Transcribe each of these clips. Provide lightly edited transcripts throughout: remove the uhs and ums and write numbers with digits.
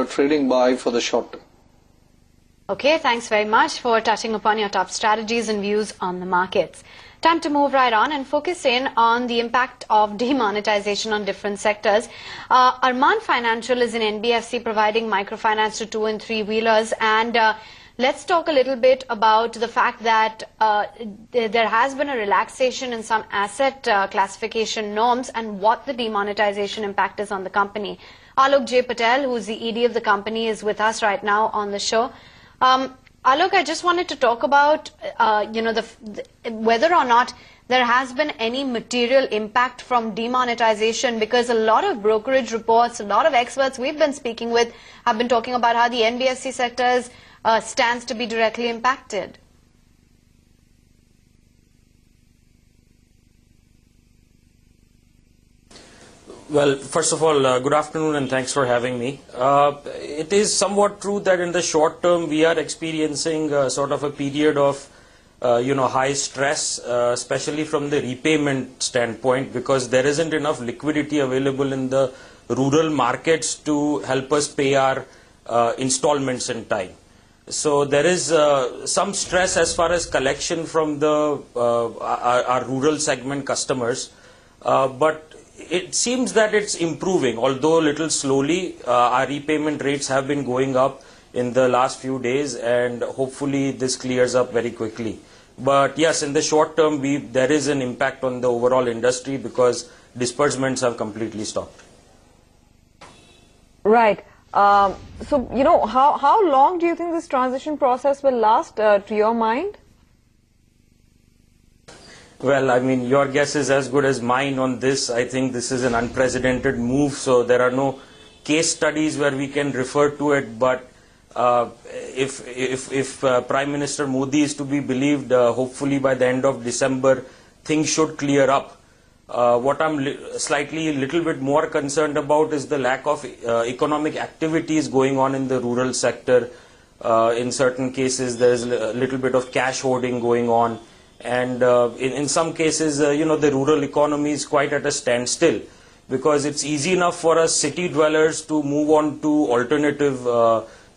a trading buy for the short term. Okay, thanks very much for touching upon your top strategies and views on the markets. Time to move right on and focus in on the impact of demonetization on different sectors. Arman Financial is an NBFC providing microfinance to 2- and 3-wheelers, and let's talk a little bit about the fact that there has been a relaxation in some asset classification norms and what the demonetization impact is on the company. Aalok J. Patel, who is the ED of the company, is with us right now on the show. Alok, I just wanted to talk about, whether or not there has been any material impact from demonetization, because a lot of brokerage reports, a lot of experts we've been speaking with have been talking about how the NBFC sector stands to be directly impacted. Well, first of all, good afternoon and thanks for having me. It is somewhat true that in the short term we are experiencing sort of a period of high stress, especially from the repayment standpoint, because there isn't enough liquidity available in the rural markets to help us pay our installments in time. So there is some stress as far as collection from the our rural segment customers, but it seems that it's improving, although a little slowly. Our repayment rates have been going up in the last few days, and hopefully this clears up very quickly. But yes, in the short term, there is an impact on the overall industry because disbursements have completely stopped. Right. So, how long do you think this transition process will last, to your mind? Well, I mean, your guess is as good as mine on this. I think this is an unprecedented move, so there are no case studies where we can refer to it. But if Prime Minister Modi is to be believed, hopefully by the end of December, things should clear up. What I'm slightly a little bit more concerned about is the lack of economic activities going on in the rural sector. In certain cases, there's a little bit of cash hoarding going on. And in some cases, the rural economy is quite at a standstill, because it's easy enough for us city dwellers to move on to alternative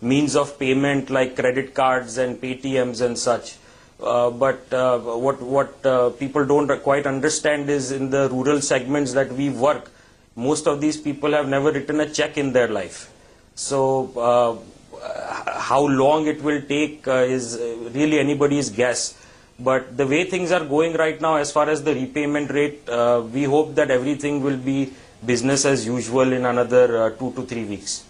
means of payment like credit cards and Paytms and such. But what people don't quite understand is in the rural segments that we work, most of these people have never written a check in their life. So how long it will take is really anybody's guess. But the way things are going right now, as far as the repayment rate, we hope that everything will be business as usual in another 2 to 3 weeks.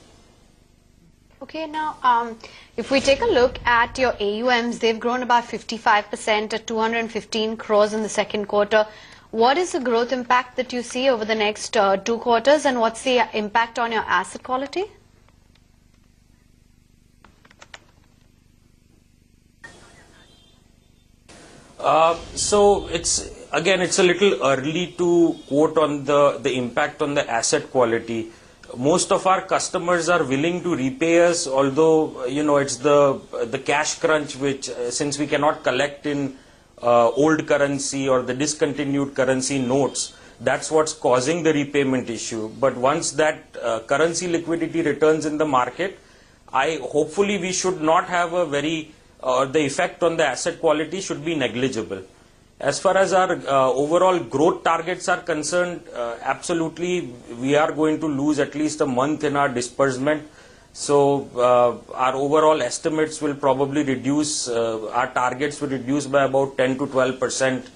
Okay, now, if we take a look at your AUMs, they've grown about 55% at 215 crores in the second quarter. What is the growth impact that you see over the next 2 quarters, and what's the impact on your asset quality? So it's a little early to quote on the impact on the asset quality. Most of our customers are willing to repay us, although it's the cash crunch, which since we cannot collect in old currency or the discontinued currency notes, that's what's causing the repayment issue. But once that currency liquidity returns in the market, hopefully we should not have the effect on the asset quality should be negligible. As far as our overall growth targets are concerned, absolutely we are going to lose at least a month in our disbursement. So our overall estimates will probably reduce, our targets will reduce by about 10 to 12%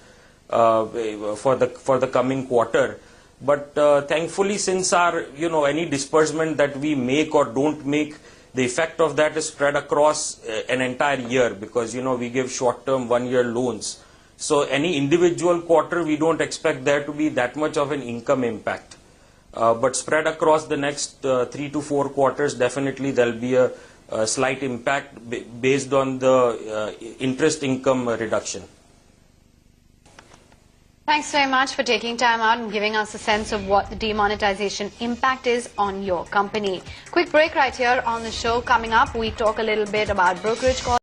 for the coming quarter. But thankfully, since our any disbursement that we make or don't make, the effect of that is spread across an entire year, because we give short-term 1-year loans. So any individual quarter, we don't expect there to be that much of an income impact. But spread across the next 3 to 4 quarters, definitely there'll be a slight impact based on the interest income reduction. Thanks very much for taking time out and giving us a sense of what the demonetization impact is on your company. Quick break right here on the show. Coming up, we talk a little bit about brokerage costs.